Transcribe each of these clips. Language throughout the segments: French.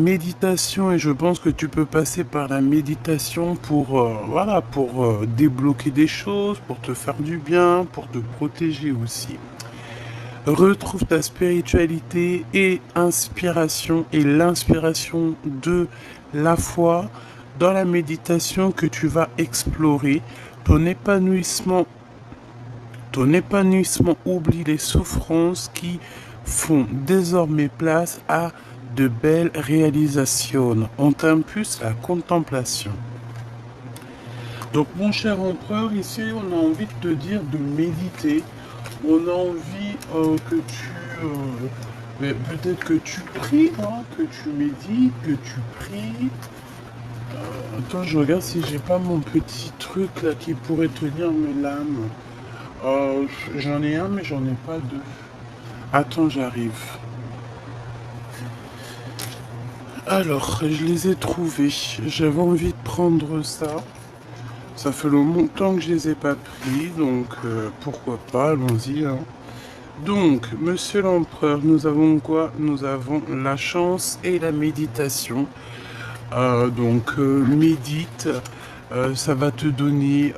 méditation et je pense que tu peux passer par la méditation pour voilà pour débloquer des choses, pour te faire du bien, pour te protéger aussi. Retrouve ta spiritualité et inspiration et l'inspiration de la foi dans la méditation que tu vas explorer. Ton épanouissement, ton épanouissement oublie les souffrances qui font désormais place à de belles réalisations. On t'impulse la contemplation. Donc mon cher empereur, ici on a envie de te dire de méditer. On a envie que tu... peut-être que tu pries, hein, que tu médites, que tu pries. Attends, je regarde si j'ai pas mon petit truc là qui pourrait te lire mes lames. J'en ai un mais j'en ai pas deux. Attends, j'arrive. Alors, je les ai trouvés. J'avais envie de prendre ça. Ça fait longtemps que je les ai pas pris, donc pourquoi pas, allons-y. Hein. Donc, monsieur l'empereur, nous avons quoi? Nous avons la chance et la méditation. Médite, ça va te donner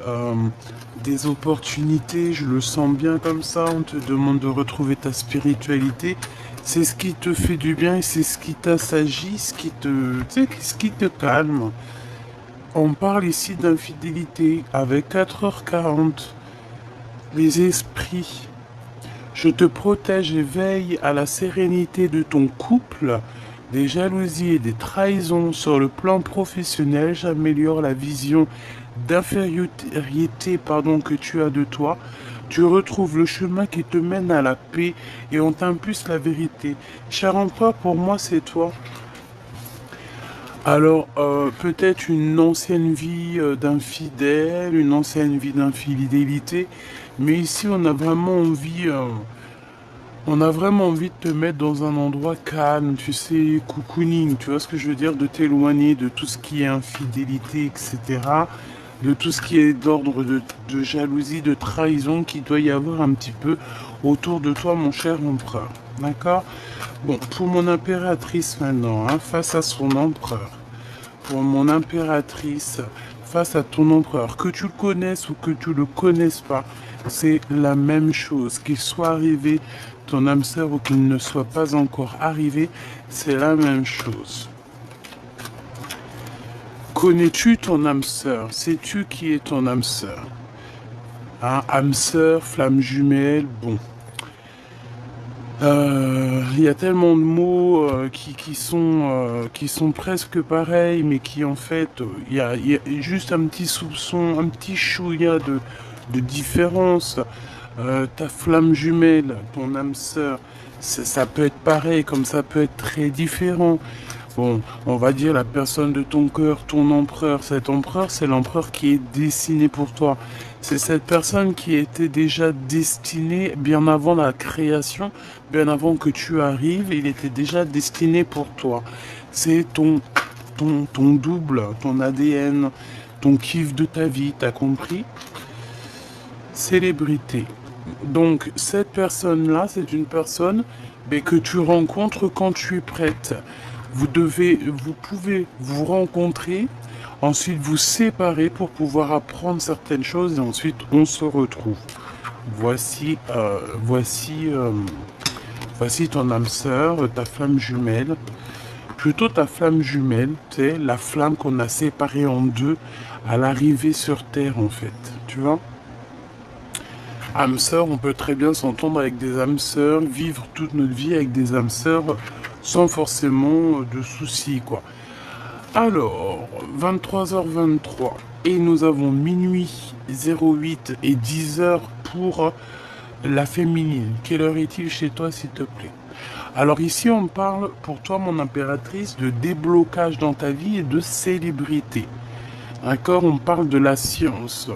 des opportunités, je le sens bien comme ça, on te demande de retrouver ta spiritualité. C'est ce qui te fait du bien et c'est ce qui t'assagit, ce qui te calme. On parle ici d'infidélité avec 4h40. Les esprits. Je te protège et veille à la sérénité de ton couple. Des jalousies et des trahisons sur le plan professionnel. J'améliore la vision d'infériorité que tu as de toi. Tu retrouves le chemin qui te mène à la paix et on t'impulse la vérité. Cher empereur, pour moi, c'est toi. Alors, peut-être une ancienne vie d'infidèle, une ancienne vie d'infidélité, mais ici, on a vraiment envie de te mettre dans un endroit calme, tu sais, cocooning, tu vois ce que je veux dire, de t'éloigner de tout ce qui est infidélité, etc., de tout ce qui est d'ordre de jalousie, de trahison qu'il doit y avoir un petit peu autour de toi, mon cher empereur. D'accord? Bon, pour mon impératrice maintenant, hein, face à son empereur. Pour mon impératrice, face à ton empereur, que tu le connaisses ou que tu le connaisses pas, c'est la même chose. Qu'il soit arrivé ton âme sœur ou qu'il ne soit pas encore arrivé, c'est la même chose. Connais-tu ton âme sœur? Sais-tu qui est ton âme sœur? Hein, âme sœur, flamme jumelle, bon. Il y a tellement de mots qui sont presque pareils, mais qui en fait, il y a juste un petit soupçon, un petit chouïa de différence. Ta flamme jumelle, ton âme sœur, ça peut être pareil, comme ça peut être très différent. Bon, on va dire la personne de ton cœur, ton empereur. Cet empereur, c'est l'empereur qui est destiné pour toi. C'est cette personne qui était déjà destinée bien avant la création, bien avant que tu arrives, il était déjà destiné pour toi. C'est ton double, ton ADN, ton kiff de ta vie, t'as compris? Célébrité. Donc, cette personne-là, c'est une personne que tu rencontres quand tu es prête. Vous pouvez vous rencontrer, ensuite vous séparer pour pouvoir apprendre certaines choses et ensuite on se retrouve. Voici ton âme sœur, ta flamme jumelle. Plutôt ta flamme jumelle, c'est la flamme qu'on a séparée en deux à l'arrivée sur Terre en fait. Tu vois? Âme sœur, on peut très bien s'entendre avec des âmes sœurs, vivre toute notre vie avec des âmes sœurs sans forcément de soucis, quoi. Alors, 23h23, et nous avons minuit 08 et 10h pour la féminine. Quelle heure est-il chez toi, s'il te plaît? Alors ici, on parle pour toi, mon impératrice, de déblocage dans ta vie et de célébrité. D'accord? On parle de la science.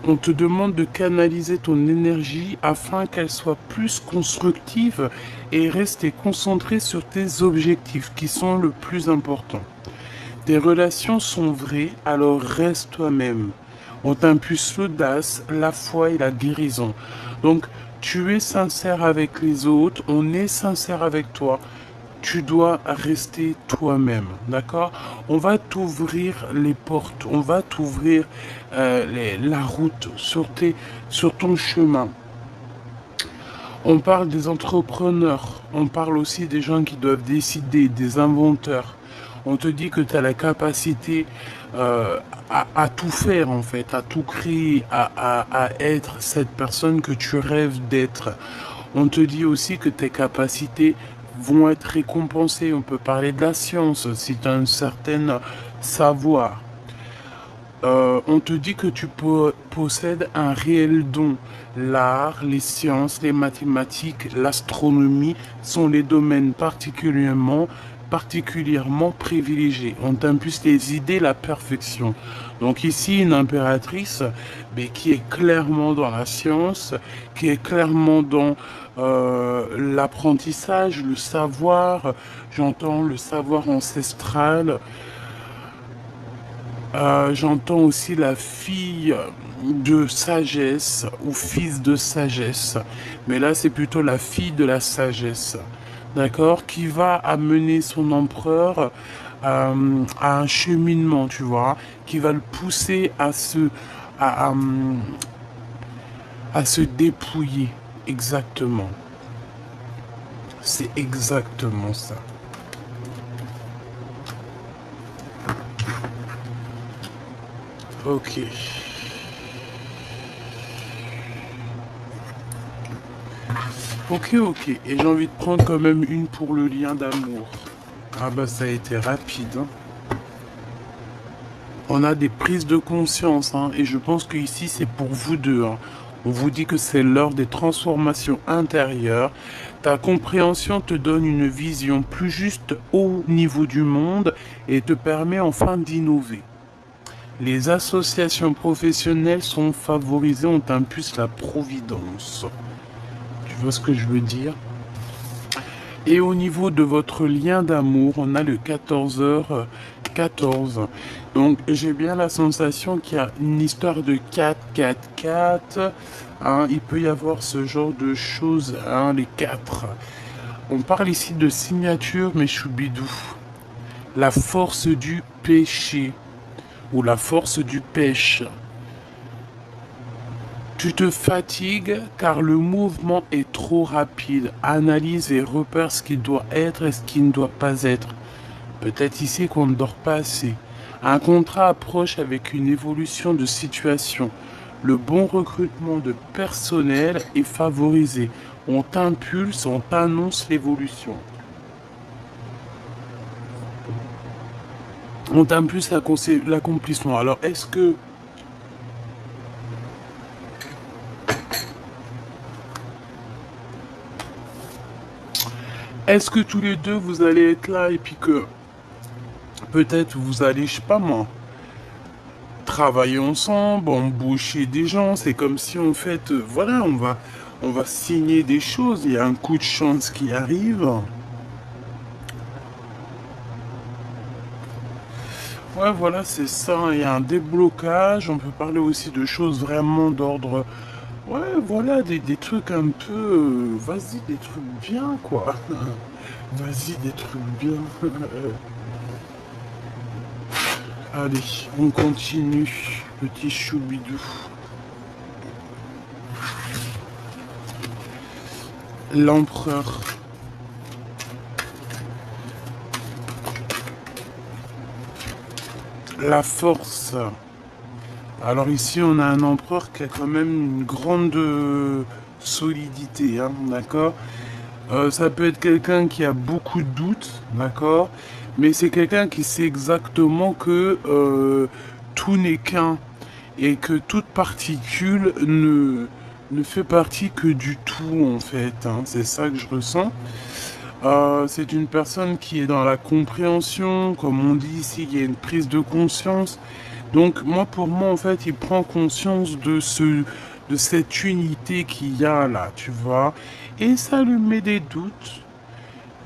On te demande de canaliser ton énergie afin qu'elle soit plus constructive et rester concentré sur tes objectifs qui sont le plus important. Tes relations sont vraies, alors reste toi-même. On t'impulse l'audace, la foi et la guérison. Donc, tu es sincère avec les autres, on est sincère avec toi. tu dois rester toi-même, d'accord? On va t'ouvrir les portes, on va t'ouvrir la route sur ton chemin. On parle des entrepreneurs, on parle aussi des gens qui doivent décider, des inventeurs. On te dit que tu as la capacité à tout faire en fait, à tout créer, à être cette personne que tu rêves d'être. On te dit aussi que tes capacités vont être récompensées. On peut parler de la science si tu as un certain savoir. On te dit que tu possèdes un réel don. L'art, les sciences, les mathématiques, l'astronomie sont les domaines particulièrement privilégiés. On t'impulse les idées, la perfection. Donc ici, une impératrice mais qui est clairement dans la science, qui est clairement dans l'apprentissage, le savoir, j'entends le savoir ancestral. J'entends aussi la fille de sagesse ou fils de sagesse. Mais là, c'est plutôt la fille de la sagesse. D'accord? Qui va amener son empereur à un cheminement, tu vois, qui va le pousser à, à, à se dépouiller. Exactement. C'est exactement ça. Ok. Ok, ok. Et j'ai envie de prendre quand même une pour le lien d'amour. Ah bah ça a été rapide. Hein. On a des prises de conscience. Hein, et je pense que ici c'est pour vous deux. Hein. On vous dit que c'est l'heure des transformations intérieures. Ta compréhension te donne une vision plus juste au niveau du monde et te permet enfin d'innover. Les associations professionnelles sont favorisées, on t'impulse la providence. Tu vois ce que je veux dire? Et au niveau de votre lien d'amour, on a le 14h14. Donc j'ai bien la sensation qu'il y a une histoire de 4-4-4. Hein, il peut y avoir ce genre de choses, hein, les 4. On parle ici de signature, mais choubidou. La force du péché. Ou la force du pêche. Tu te fatigues car le mouvement est trop rapide. Analyse et repère ce qui doit être et ce qui ne doit pas être. Peut-être ici qu'on ne dort pas assez. Un contrat approche avec une évolution de situation. Le bon recrutement de personnel est favorisé. On t'impulse, on t'annonce l'évolution. On t'impulse l'accomplissement. Alors, est-ce que tous les deux vous allez être là et puis que peut-être vous allez, je sais pas moi, travailler ensemble, embaucher des gens. C'est comme si en fait, voilà, on va signer des choses. Il y a un coup de chance qui arrive. Ouais, voilà, c'est ça. Il y a un déblocage. On peut parler aussi de choses vraiment d'ordre. Ouais, voilà, des trucs un peu. Vas-y, des trucs bien, quoi. Vas-y, des trucs bien. Allez, on continue. Petit choubidou. L'empereur. La force. Alors ici, on a un empereur qui a quand même une grande solidité, hein, d'accord? Ça peut être quelqu'un qui a beaucoup de doutes, d'accord? Mais c'est quelqu'un qui sait exactement que tout n'est qu'un et que toute particule ne fait partie que du tout, en fait. Hein. C'est ça que je ressens. C'est une personne qui est dans la compréhension, comme on dit ici, il y a une prise de conscience. Donc moi, pour moi, en fait, il prend conscience de cette unité qu'il y a là, tu vois. Et ça lui met des doutes.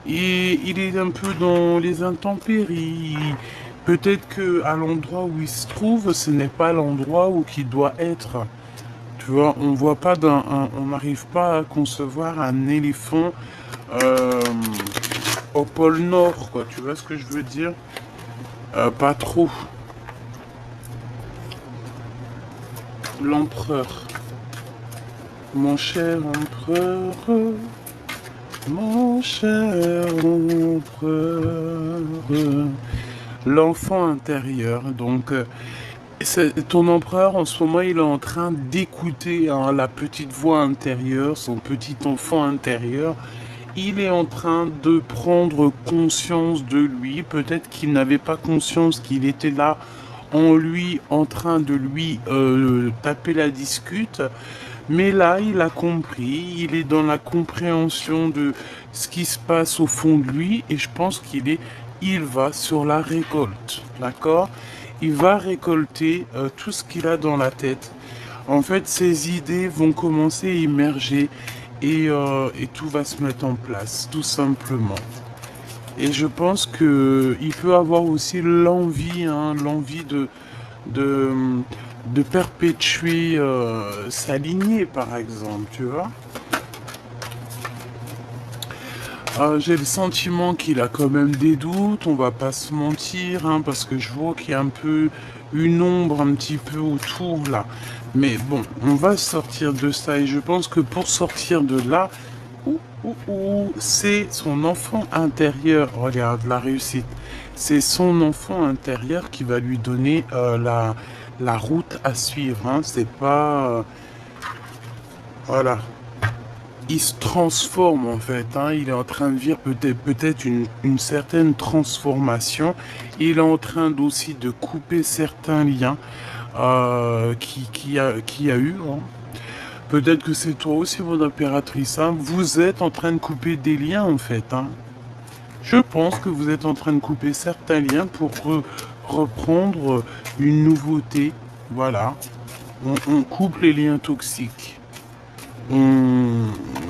Et il est un peu dans les intempéries. Peut-être que à l'endroit où il se trouve, ce n'est pas l'endroit où il doit être. Tu vois, on voit pas on n'arrive pas à concevoir un éléphant au pôle Nord, quoi. Tu vois ce que je veux dire? Pas trop. L'empereur. Mon cher empereur. Mon cher empereur. L'enfant intérieur. Donc, ton empereur, en ce moment, il est en train d'écouter hein, la petite voix intérieure, son petit enfant intérieur. Il est en train de prendre conscience de lui. Peut-être qu'il n'avait pas conscience qu'il était là en lui, en train de lui taper la discute. Mais là, il a compris. Il est dans la compréhension de ce qui se passe au fond de lui. Et je pense il va sur la récolte. D'accord? Il va récolter tout ce qu'il a dans la tête. En fait, ses idées vont commencer à émerger et tout va se mettre en place, tout simplement. Et je pense que il peut avoir aussi l'envie, hein, de, de perpétuer sa lignée, par exemple, tu vois. J'ai le sentiment qu'il a quand même des doutes, on va pas se mentir, hein, parce que je vois qu'il y a un peu une ombre un petit peu autour là. Mais bon, on va sortir de ça et je pense que pour sortir de là, c'est son enfant intérieur. Regarde la réussite. C'est son enfant intérieur qui va lui donner la route à suivre. Hein. C'est pas... voilà. Il se transforme en fait. Hein. Il est en train de vivre peut-être une certaine transformation. Il est en train aussi de couper certains liens qui a eu. Hein. Peut-être que c'est toi aussi, mon impératrice. Hein. Vous êtes en train de couper des liens, en fait. Hein. Je pense que vous êtes en train de couper certains liens pour reprendre une nouveauté. Voilà. On coupe les liens toxiques. Il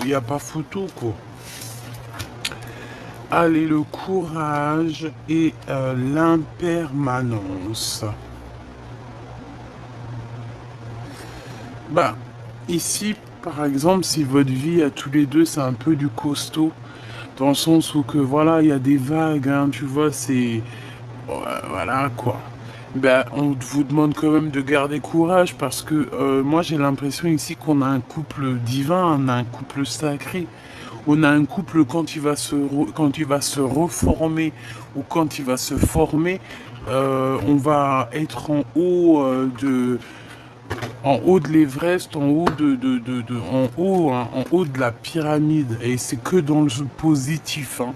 n'y a pas photo, quoi. Allez, le courage et l'impermanence. Bah, ici, par exemple, si votre vie à tous les deux, c'est un peu du costaud, dans le sens où que voilà, il y a des vagues, hein, tu vois, c'est voilà quoi. Ben, on vous demande quand même de garder courage parce que moi j'ai l'impression ici qu'on a un couple divin, on a un couple sacré, on a un couple quand il va se reformer ou quand il va se former, on va être en haut de l'Everest, en haut en haut, hein, en haut de la pyramide. Et c'est que dans le positif. Hein.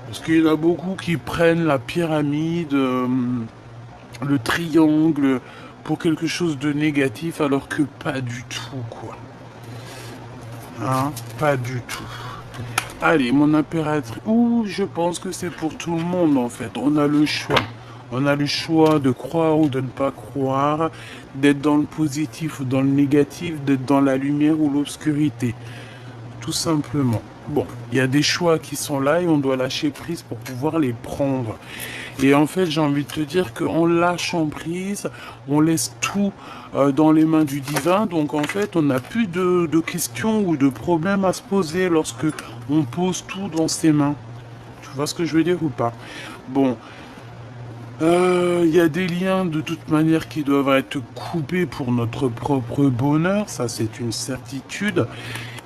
Parce qu'il y en a beaucoup qui prennent la pyramide, le triangle, pour quelque chose de négatif, alors que pas du tout, quoi. Hein, pas du tout. Allez, mon impératrice. Ouh, je pense que c'est pour tout le monde, en fait. On a le choix. On a le choix de croire ou de ne pas croire, d'être dans le positif ou dans le négatif, d'être dans la lumière ou l'obscurité. Tout simplement. Bon, il y a des choix qui sont là et on doit lâcher prise pour pouvoir les prendre. Et en fait, j'ai envie de te dire qu'en lâchant prise, on laisse tout dans les mains du divin. Donc en fait, on n'a plus de questions ou de problèmes à se poser lorsque on pose tout dans ses mains. Tu vois ce que je veux dire ou pas? Bon, y a des liens de toute manière qui doivent être coupés pour notre propre bonheur, ça c'est une certitude,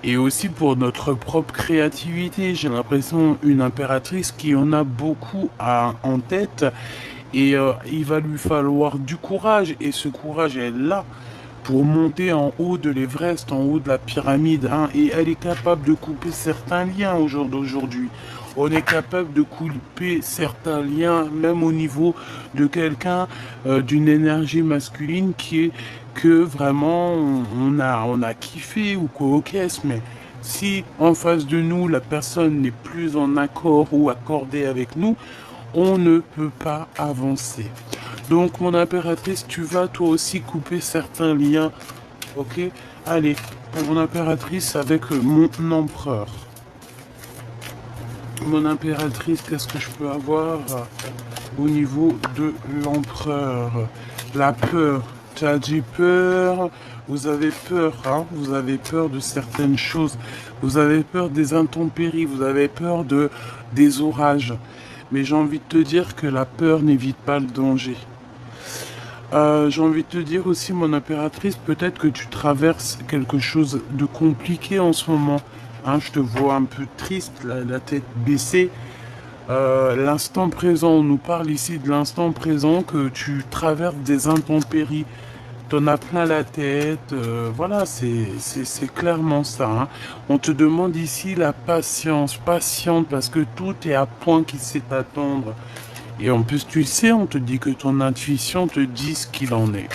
et aussi pour notre propre créativité. J'ai l'impression une impératrice qui en a beaucoup en tête, et il va lui falloir du courage, et ce courage est là pour monter en haut de l'Everest, en haut de la pyramide, hein, et elle est capable de couper certains liens au jour d'aujourd'hui. On est capable de couper certains liens, même au niveau de quelqu'un, d'une énergie masculine qui est que vraiment on a kiffé ou quoi, ok, mais si en face de nous la personne n'est plus en accord ou accordée avec nous, on ne peut pas avancer. Donc mon impératrice, tu vas toi aussi couper certains liens, ok? Allez, mon impératrice avec mon empereur. Mon impératrice, qu'est-ce que je peux avoir au niveau de l'empereur? La peur. tu as dit peur, vous avez peur, hein, vous avez peur de certaines choses, vous avez peur des intempéries, vous avez peur des orages. Mais j'ai envie de te dire que la peur n'évite pas le danger. J'ai envie de te dire aussi, mon impératrice, peut-être que tu traverses quelque chose de compliqué en ce moment. Hein, je te vois un peu triste, la tête baissée. L'instant présent, on nous parle ici de l'instant présent, que tu traverses des intempéries. T'en as plein la tête, voilà, c'est clairement ça. Hein. On te demande ici la patience, patiente, parce que tout est à point qui sait attendre. Et en plus, tu le sais, on te dit que ton intuition te dit ce qu'il en est.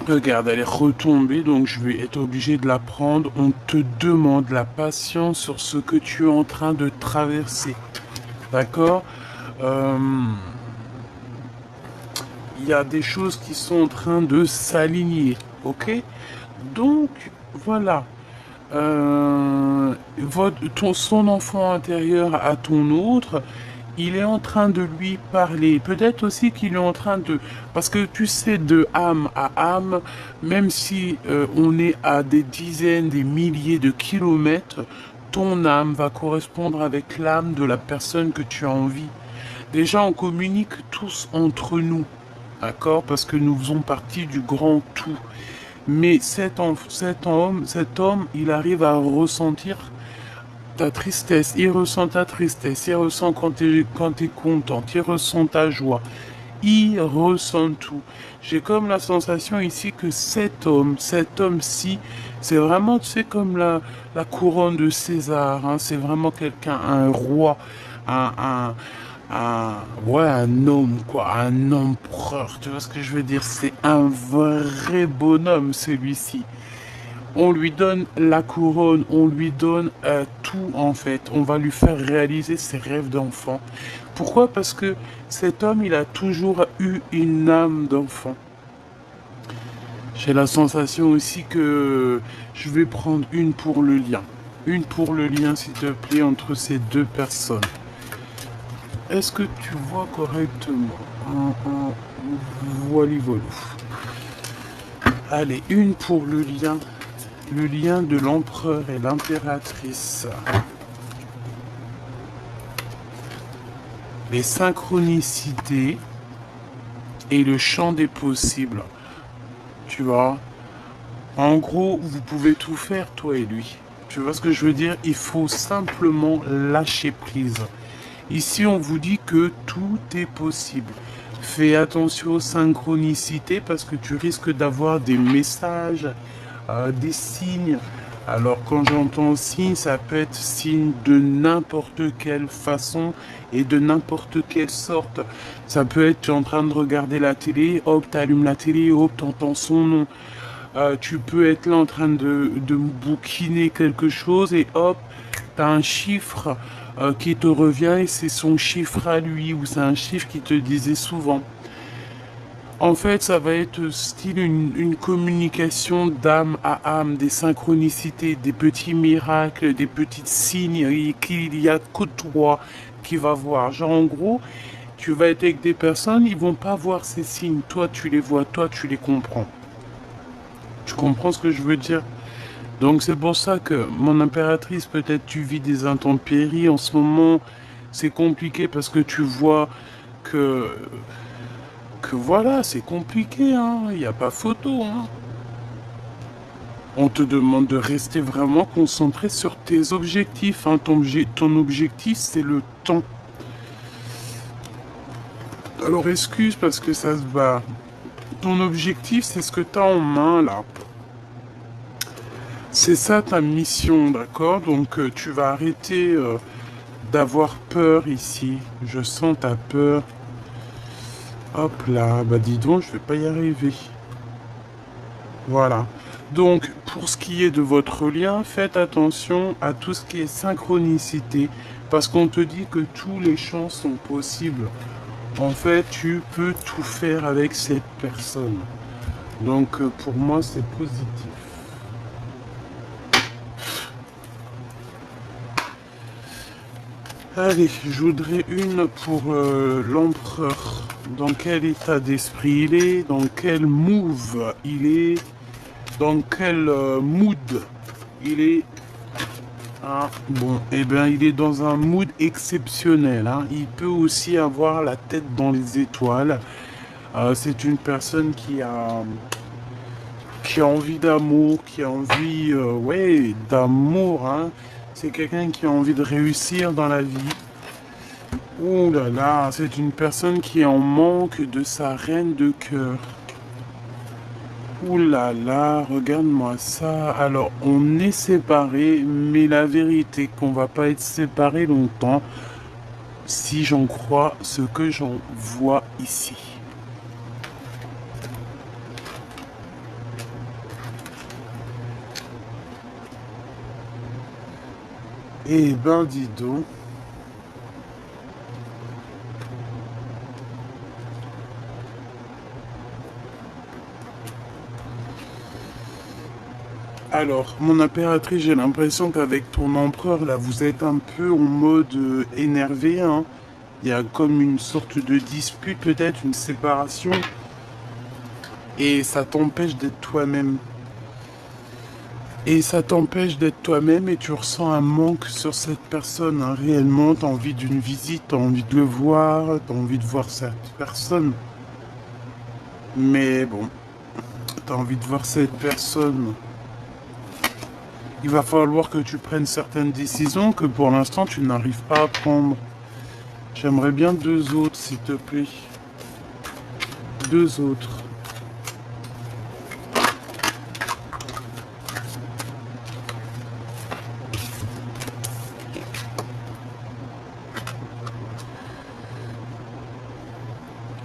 Regarde, elle est retombée, donc je vais être obligé de la prendre. On te demande la patience sur ce que tu es en train de traverser. D'accord Il y a des choses qui sont en train de s'aligner. Ok. Donc, voilà. Son enfant intérieur à ton autre, il est en train de lui parler. Peut-être aussi qu'il est en train de... Parce que tu sais, de âme à âme, même si on est à des dizaines, des milliers de kilomètres, ton âme va correspondre avec l'âme de la personne que tu as envie. Déjà, on communique tous entre nous, d'accord? Parce que nous faisons partie du grand tout. Mais cet homme, il arrive à ressentir ta tristesse, il ressent ta tristesse, il ressent quand t'es contente, il ressent ta joie, il ressent tout. J'ai comme la sensation ici que cet homme-ci, c'est vraiment, tu sais, comme la couronne de César, hein, c'est vraiment quelqu'un, un roi, un, ouais, un homme, quoi, un empereur, tu vois ce que je veux dire, c'est un vrai bonhomme, celui-ci. On lui donne la couronne, on lui donne tout en fait. On va lui faire réaliser ses rêves d'enfant. Pourquoi? Parce que cet homme, il a toujours eu une âme d'enfant. J'ai la sensation aussi que je vais prendre une pour le lien. Une pour le lien, s'il te plaît, entre ces deux personnes. Est-ce que tu vois correctement? Voilà, voilà. Allez, une pour le lien. Le lien de l'empereur et l'impératrice. Les synchronicités et le champ des possibles. Tu vois? En gros, vous pouvez tout faire, toi et lui. Tu vois ce que je veux dire? Il faut simplement lâcher prise. Ici, on vous dit que tout est possible. Fais attention aux synchronicités parce que tu risques d'avoir des messages, des signes. Alors quand j'entends signe, ça peut être signe de n'importe quelle façon et de n'importe quelle sorte. Ça peut être tu es en train de regarder la télé, hop, tu allumes la télé, hop, tu entends son nom. Tu peux être là en train de bouquiner quelque chose et hop, tu as un chiffre qui te revient et c'est son chiffre à lui ou c'est un chiffre qui te disait souvent. En fait, ça va être style une communication d'âme à âme, des synchronicités, des petits miracles, des petits signes qu'il y a que toi qui va voir. Genre en gros, tu vas être avec des personnes, ils vont pas voir ces signes. Toi, tu les vois, toi, tu les comprends. Tu comprends ce que je veux dire? Donc c'est pour ça que mon impératrice, peut-être tu vis des intempéries en ce moment. C'est compliqué parce que tu vois que voilà, c'est compliqué, hein. Il n'y a pas photo, hein. On te demande de rester vraiment concentré sur tes objectifs, hein. Ton objectif, c'est le temps. Alors excuse parce que ça se bat. Ton objectif, c'est ce que tu as en main, là. C'est ça ta mission, d'accord? Donc tu vas arrêter d'avoir peur ici. Je sens ta peur. Hop là, bah dis donc, je vais pas y arriver. Voilà. Donc, pour ce qui est de votre lien, faites attention à tout ce qui est synchronicité, parce qu'on te dit que tous les champs sont possibles. En fait, tu peux tout faire avec cette personne. Donc, pour moi, c'est positif. Allez, je voudrais une pour l'empereur. Dans quel état d'esprit il est, dans quel move il est, dans quel mood il est. Ah, bon, eh bien, il est dans un mood exceptionnel, hein. Il peut aussi avoir la tête dans les étoiles. C'est une personne qui a envie d'amour, qui a envie, ouais, d'amour, hein. C'est quelqu'un qui a envie de réussir dans la vie. Ouh là là, c'est une personne qui est en manque de sa reine de cœur. Ouh là là, regarde-moi ça. Alors, on est séparés, mais la vérité est qu'on va pas être séparés longtemps si j'en crois ce que j'en vois ici. Eh ben, dis donc. Alors, mon impératrice, j'ai l'impression qu'avec ton empereur, là, vous êtes un peu en mode énervé, hein. Il y a comme une sorte de dispute, peut-être, une séparation. Et ça t'empêche d'être toi-même. Et ça t'empêche d'être toi-même et tu ressens un manque sur cette personne, hein. Réellement, tu as envie d'une visite, tu as envie de le voir, tu as envie de voir cette personne. Mais bon, tu as envie de voir cette personne. Il va falloir que tu prennes certaines décisions que pour l'instant tu n'arrives pas à prendre. J'aimerais bien deux autres, s'il te plaît. Deux autres.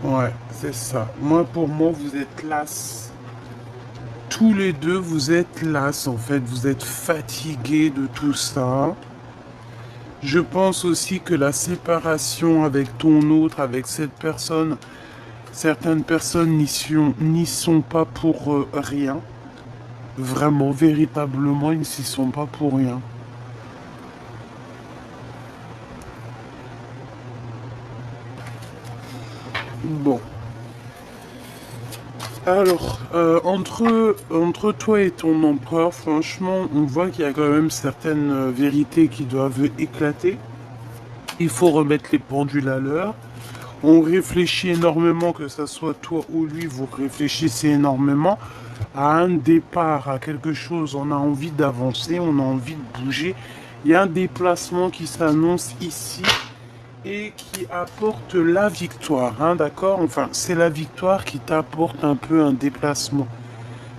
Ouais, c'est ça. Moi, pour moi, vous êtes classe. Tous les deux, vous êtes las, en fait. Vous êtes fatigués de tout ça. Je pense aussi que la séparation avec ton autre, avec cette personne, certaines personnes n'y sont pas pour rien. Vraiment, véritablement, ils n'y sont pas pour rien. Bon. Alors, entre toi et ton empereur, franchement, on voit qu'il y a quand même certaines vérités qui doivent éclater. Il faut remettre les pendules à l'heure. On réfléchit énormément, que ce soit toi ou lui, vous réfléchissez énormément à un départ, à quelque chose. On a envie d'avancer, on a envie de bouger. Il y a un déplacement qui s'annonce ici et qui apporte la victoire, hein, d'accord? Enfin, c'est la victoire qui t'apporte un peu un déplacement.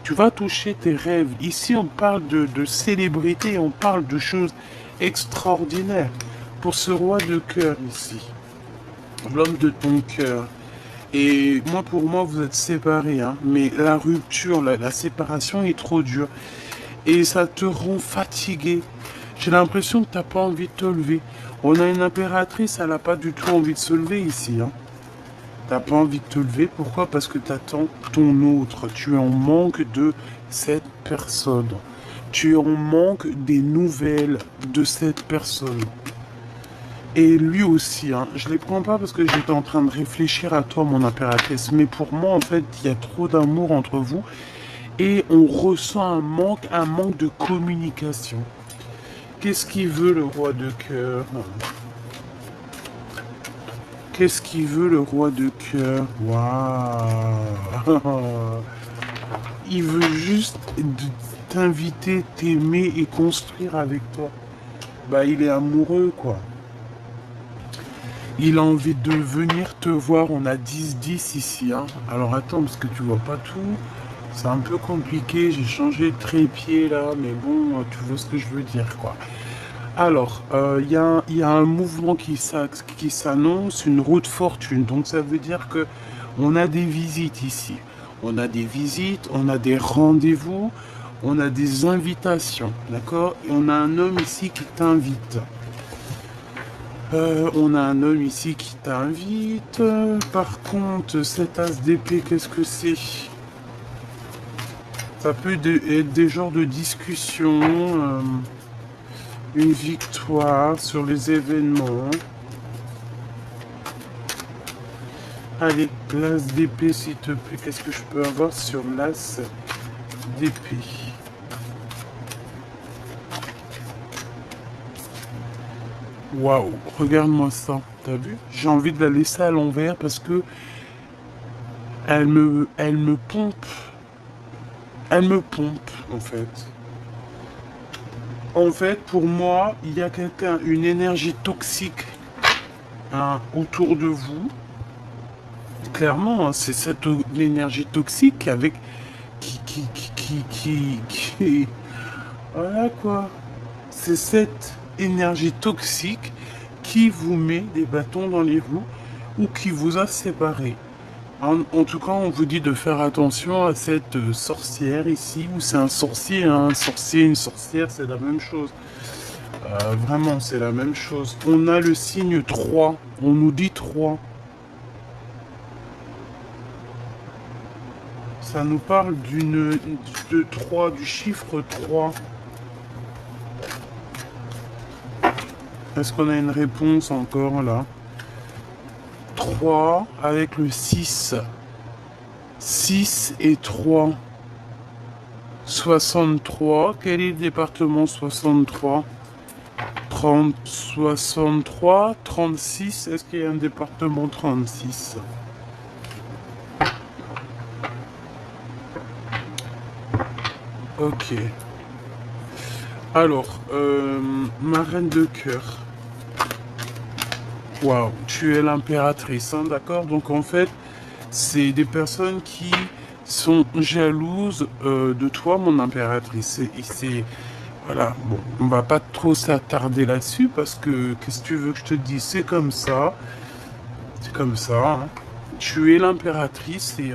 Tu vas toucher tes rêves. Ici, on parle de célébrité, on parle de choses extraordinaires. Pour ce roi de cœur ici, l'homme de ton cœur. Et moi, pour moi, vous êtes séparés, hein, mais la rupture, la séparation est trop dure. Et ça te rend fatigué. J'ai l'impression que tu n'as pas envie de te lever. On a une impératrice, elle n'a pas du tout envie de se lever ici, hein. T'as pas envie de te lever, pourquoi? Parce que tu attends ton autre. Tu es en manque de cette personne. Tu es en manque des nouvelles de cette personne. Et lui aussi, hein. Je les prends pas parce que j'étais en train de réfléchir à toi, mon impératrice. Mais pour moi, en fait, il y a trop d'amour entre vous. Et on ressent un manque de communication. Qu'est-ce qu'il veut le roi de cœur? Qu'est-ce qu'il veut le roi de cœur? Waouh! Il veut juste t'inviter, t'aimer et construire avec toi. Bah, il est amoureux, quoi. Il a envie de venir te voir. On a 10-10 ici, hein. Alors attends, parce que tu vois pas tout. C'est un peu compliqué. J'ai changé de trépied là, mais bon, tu vois ce que je veux dire, quoi. Alors, il y a un mouvement qui s'annonce, une roue de fortune. Donc ça veut dire que on a des visites ici. On a des visites, on a des rendez-vous, on a des invitations, d'accord? Et on a un homme ici qui t'invite. On a un homme ici qui t'invite. Par contre, cet as d'épée, qu'est-ce que c'est? Ça peut être des genres de discussions. une victoire sur les événements. Allez, l'as d'épée, s'il te plaît. Qu'est-ce que je peux avoir sur l'as d'épée? Waouh, regarde-moi ça. T'as vu? J'ai envie de la laisser à l'envers parce que elle me pompe. Elle me pompe, en fait. En fait, pour moi, il y a quelqu'un, une énergie toxique hein, autour de vous. Clairement, hein, c'est cette énergie toxique avec qui voilà quoi. C'est cette énergie toxique qui vous met des bâtons dans les roues ou qui vous a séparés. En tout cas, on vous dit de faire attention à cette sorcière ici, ou c'est un sorcier, hein, un sorcier, une sorcière, c'est la même chose. Vraiment, c'est la même chose. On a le signe 3, on nous dit 3. Ça nous parle de 3, du chiffre 3. Est-ce qu'on a une réponse encore là? 3 avec le 6. 6 et 3. 63. Quel est le département 63? 30, 63, 36. Est-ce qu'il y a un département 36? Ok. Alors, ma reine de cœur. Waouh, tu es l'impératrice, hein, d'accord? Donc en fait, c'est des personnes qui sont jalouses de toi, mon impératrice. Et c'est... Voilà, bon, on va pas trop s'attarder là-dessus parce que, qu'est-ce que tu veux que je te dise? C'est comme ça. C'est comme ça, hein. Tu es l'impératrice et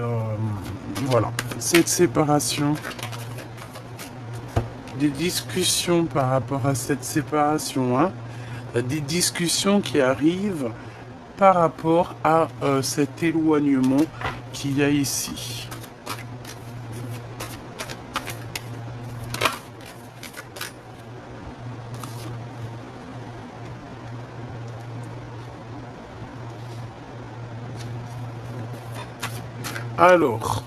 voilà. Cette séparation, des discussions par rapport à cette séparation, hein. Des discussions qui arrivent par rapport à cet éloignement qu'il y a ici. Alors,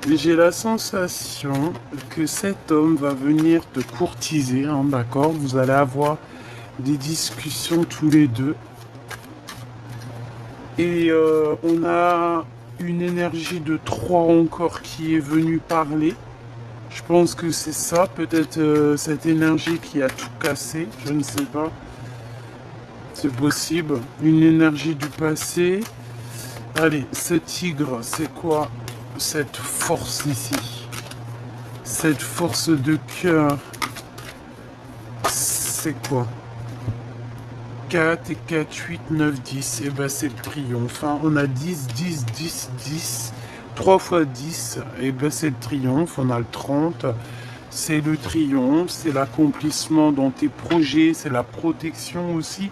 j'ai la sensation que cet homme va venir te courtiser, hein, d'accord? Vous allez avoir des discussions tous les deux. Et on a une énergie de 3 encore qui est venue parler. Je pense que c'est ça, peut-être cette énergie qui a tout cassé, je ne sais pas. C'est possible. Une énergie du passé. Allez, ce tigre, c'est quoi cette force ici? Cette force de cœur, c'est quoi? 4 et 4, 8, 9, 10. Et ben c'est le triomphe. Hein. On a 10, 10, 10, 10. 3 fois 10. Et ben c'est le triomphe. On a le 30. C'est le triomphe. C'est l'accomplissement dans tes projets. C'est la protection aussi.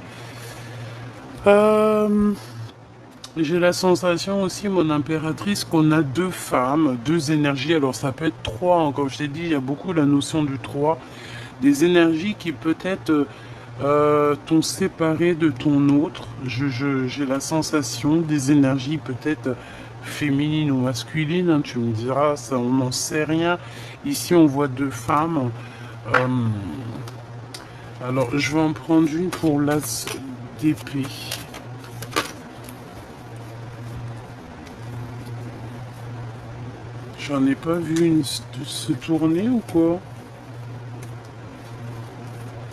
J'ai la sensation aussi, mon impératrice, qu'on a 2 femmes, 2 énergies. Alors ça peut être 3, hein. Comme je t'ai dit, il y a beaucoup la notion du 3. Des énergies qui peut-être t'ont séparé de ton autre. J'ai la sensation des énergies peut-être féminines ou masculines. Hein. Tu me diras, ça, on n'en sait rien. Ici, on voit 2 femmes. Alors, je vais en prendre une pour l'as d'épée. J'en ai pas vu une se tourner ou quoi?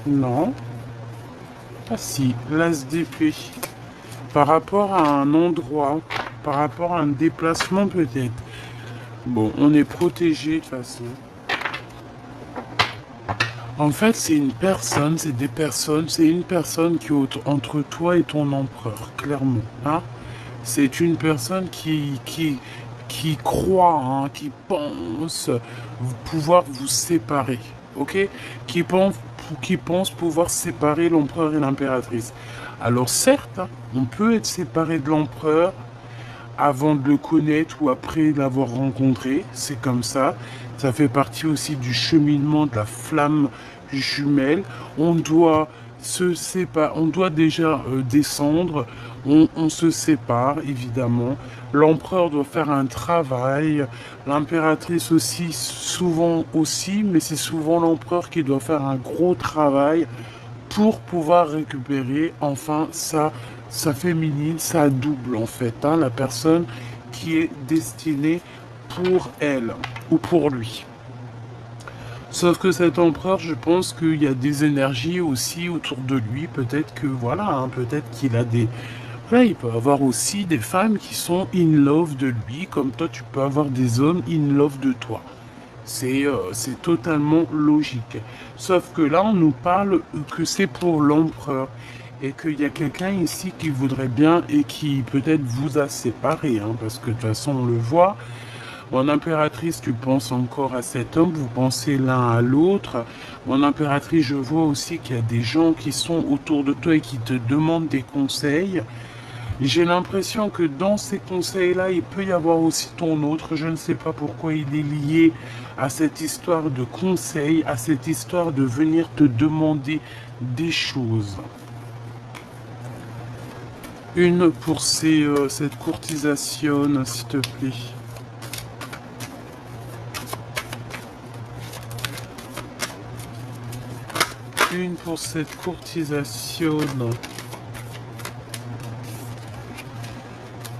Non. Ah si, l'as d'épée. Par rapport à un endroit, par rapport à un déplacement peut-être. Bon, on est protégé de toute façon. En fait, c'est une personne, c'est des personnes, c'est une personne qui est entre toi et ton empereur, clairement. Hein? C'est une personne qui croit, hein, qui pense pouvoir vous séparer, ok? Qui pense pouvoir séparer l'empereur et l'impératrice. Alors certes, hein, on peut être séparé de l'empereur avant de le connaître ou après l'avoir rencontré, c'est comme ça. Ça fait partie aussi du cheminement de la flamme jumelle. On doit se séparer, on doit déjà descendre, on se sépare évidemment. L'empereur doit faire un travail, l'impératrice aussi, souvent aussi, mais c'est souvent l'empereur qui doit faire un gros travail pour pouvoir récupérer enfin sa féminine, sa double en fait, hein, la personne qui est destinée pour elle ou pour lui. Sauf que cet empereur, je pense qu'il y a des énergies aussi autour de lui. Peut-être que voilà, hein, peut-être qu'il a des... Voilà, il peut avoir aussi des femmes qui sont in love de lui, comme toi tu peux avoir des hommes in love de toi. C'est totalement logique. Sauf que là, on nous parle que c'est pour l'empereur. Et qu'il y a quelqu'un ici qui voudrait bien et qui peut-être vous a séparé. Hein, parce que de toute façon, on le voit. Mon impératrice, tu penses encore à cet homme, vous pensez l'un à l'autre. Mon impératrice, je vois aussi qu'il y a des gens qui sont autour de toi et qui te demandent des conseils. J'ai l'impression que dans ces conseils-là, il peut y avoir aussi ton autre. Je ne sais pas pourquoi il est lié à cette histoire de conseils, à cette histoire de venir te demander des choses. Une pour cette courtisation, s'il te plaît. Une pour cette courtisation.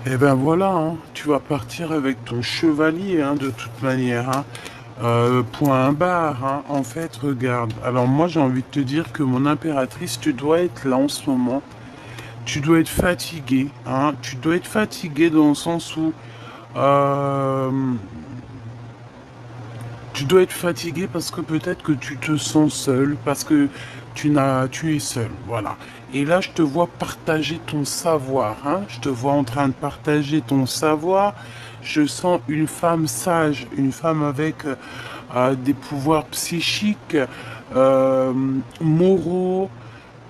Et ben voilà, hein, tu vas partir avec ton chevalier, hein, de toute manière. Hein. Point barre, hein. En fait, regarde. Alors moi, j'ai envie de te dire que mon impératrice, tu dois être là en ce moment. Tu dois être fatigué, hein. Tu dois être fatigué dans le sens où... tu dois être fatigué parce que peut-être que tu te sens seul, parce que tu es seul, voilà. Et là, je te vois partager ton savoir, hein. Je te vois en train de partager ton savoir. Je sens une femme sage, une femme avec des pouvoirs psychiques, moraux,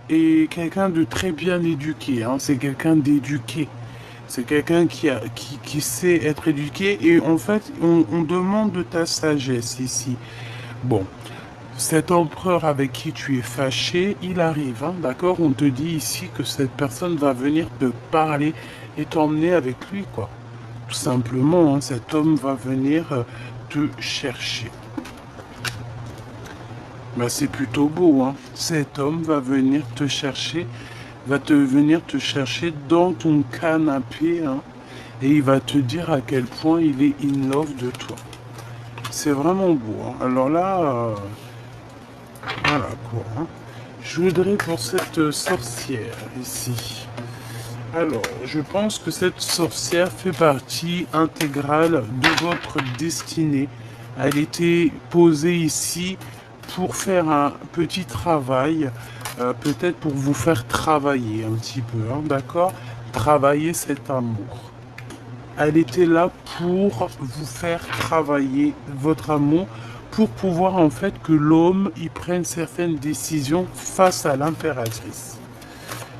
et quelqu'un de très bien éduqué, hein. C'est quelqu'un d'éduqué. C'est quelqu'un qui sait être éduqué et en fait, on demande de ta sagesse ici. Bon, cet empereur avec qui tu es fâché, il arrive, hein, d'accord? On te dit ici que cette personne va venir te parler et t'emmener avec lui, quoi. Tout simplement, hein, cet homme va venir te chercher. Ben, c'est plutôt beau, hein. Cet homme va venir te chercher, venir te chercher dans ton canapé, hein, et il va te dire à quel point il est in love de toi. C'est vraiment beau, hein. Alors là, voilà quoi, hein. Je voudrais pour cette sorcière ici. Alors, je pense que cette sorcière fait partie intégrale de votre destinée. Elle était posée ici pour faire un petit travail, peut-être pour vous faire travailler un petit peu, hein, d'accord? Travailler cet amour. Elle était là pour vous faire travailler votre amour, pour pouvoir en fait que l'homme y prenne certaines décisions face à l'impératrice.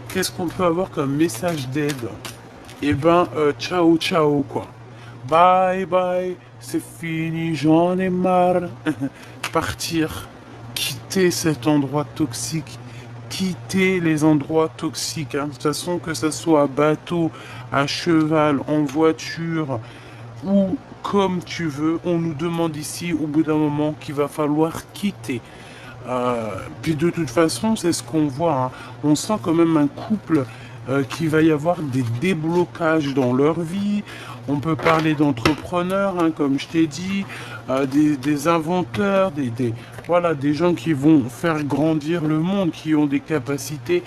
Qu'est-ce qu'on peut avoir comme message d'aide? Eh ben, ciao ciao quoi. Bye bye, c'est fini, j'en ai marre. Partir, quitter cet endroit toxique, quitter les endroits toxiques, hein. De toute façon, que ce soit à bateau, à cheval, en voiture, ou comme tu veux, on nous demande ici au bout d'un moment qu'il va falloir quitter. Puis de toute façon, c'est ce qu'on voit, hein. On sent quand même un couple qu'il va y avoir des déblocages dans leur vie. On peut parler d'entrepreneurs, hein, comme je t'ai dit, des inventeurs, voilà, des gens qui vont faire grandir le monde, qui ont des capacités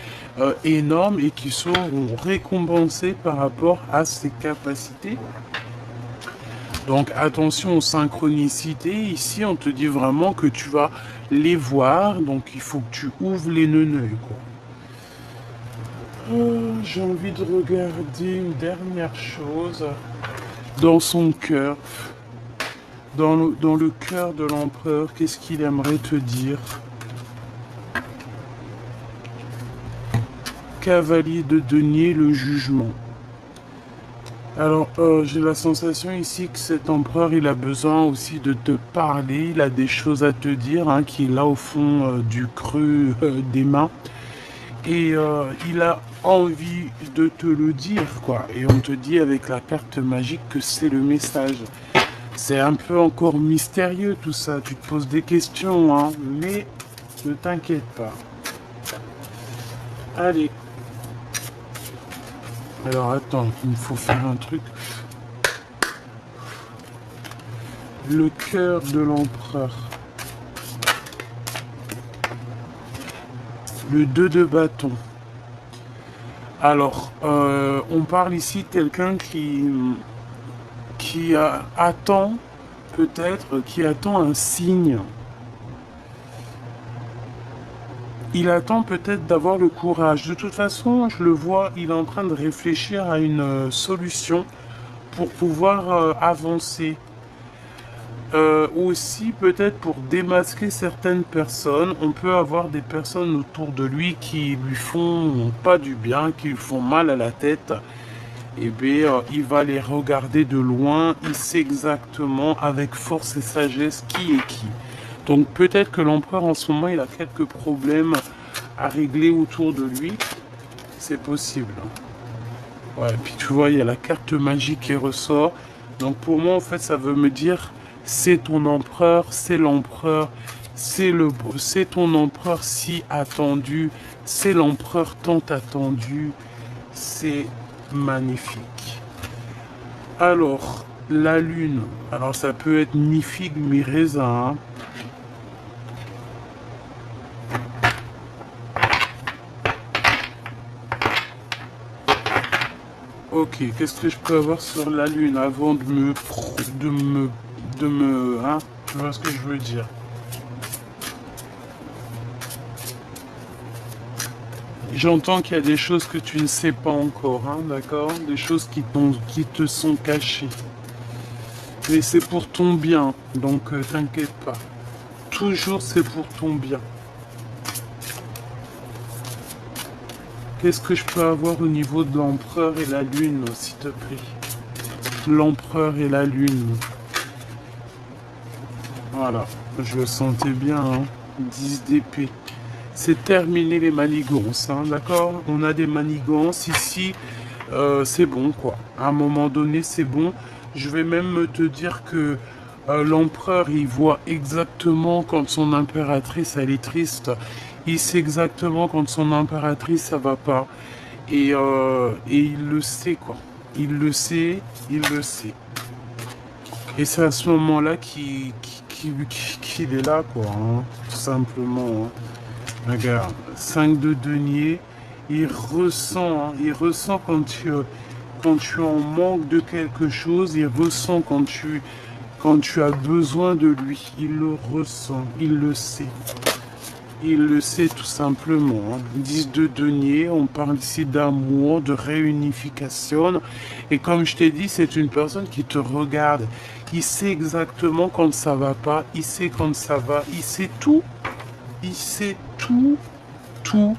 énormes et qui seront récompensés par rapport à ces capacités. Donc attention aux synchronicités. Ici, on te dit vraiment que tu vas les voir. Donc il faut que tu ouvres les neuneuils, quoi. J'ai envie de regarder une dernière chose. Dans son cœur, dans le cœur de l'empereur, qu'est-ce qu'il aimerait te dire? Cavalier de denier, le jugement. Alors, j'ai la sensation ici que cet empereur, il a besoin aussi de te parler, il a des choses à te dire, hein, qui est là au fond du creux des mains. Et il a envie de te le dire, quoi. Et on te dit avec la carte magique que c'est le message. C'est un peu encore mystérieux tout ça, tu te poses des questions, hein, mais ne t'inquiète pas. Allez. Alors attends, il me faut faire un truc. Le cœur de l'empereur. Le 2 de bâton. Alors, on parle ici de quelqu'un qui attend, peut-être, qui attend un signe. Il attend peut-être d'avoir le courage. De toute façon, je le vois, il est en train de réfléchir à une solution pour pouvoir avancer. Aussi, peut-être pour démasquer certaines personnes, on peut avoir des personnes autour de lui qui lui font pas du bien, qui lui font mal à la tête. Et bien, il va les regarder de loin, il sait exactement avec force et sagesse qui est qui. Donc peut-être que l'empereur en ce moment, il a quelques problèmes à régler autour de lui. C'est possible. Ouais, puis tu vois, il y a la carte magique qui ressort. Donc pour moi, en fait, ça veut me dire, c'est ton empereur, c'est l'empereur, c'est ton empereur si attendu, c'est l'empereur tant attendu. C'est magnifique. Alors, la lune. Alors, ça peut être mi-figue, mi-raisin, hein. Ok, qu'est-ce que je peux avoir sur la lune avant hein, tu vois ce que je veux dire. J'entends qu'il y a des choses que tu ne sais pas encore, hein, d'accord? Des choses qui te sont cachées. Mais c'est pour ton bien, donc t'inquiète pas. Toujours c'est pour ton bien. Qu'est-ce que je peux avoir au niveau de l'empereur et la lune, s'il te plaît? L'empereur et la lune. Voilà, je le sentais bien, hein. 10 d'épée. C'est terminé les manigances, hein, d'accord? On a des manigances ici, c'est bon, quoi. À un moment donné, c'est bon. Je vais même te dire que l'empereur, il voit exactement quand son impératrice, elle est triste. Il sait exactement quand son impératrice, ça va pas. Et il le sait, quoi. Il le sait, il le sait. Et c'est à ce moment-là qu'il est là, quoi, hein, tout simplement, hein. Regarde, 5 de denier, il ressent quand tu en manques de quelque chose, il ressent quand tu as besoin de lui, il le ressent, il le sait. Il le sait tout simplement, hein. 10 de denier, on parle ici d'amour, de réunification. Et comme je t'ai dit, c'est une personne qui te regarde. Il sait exactement quand ça va pas, il sait quand ça va, il sait tout. Il sait tout, tout,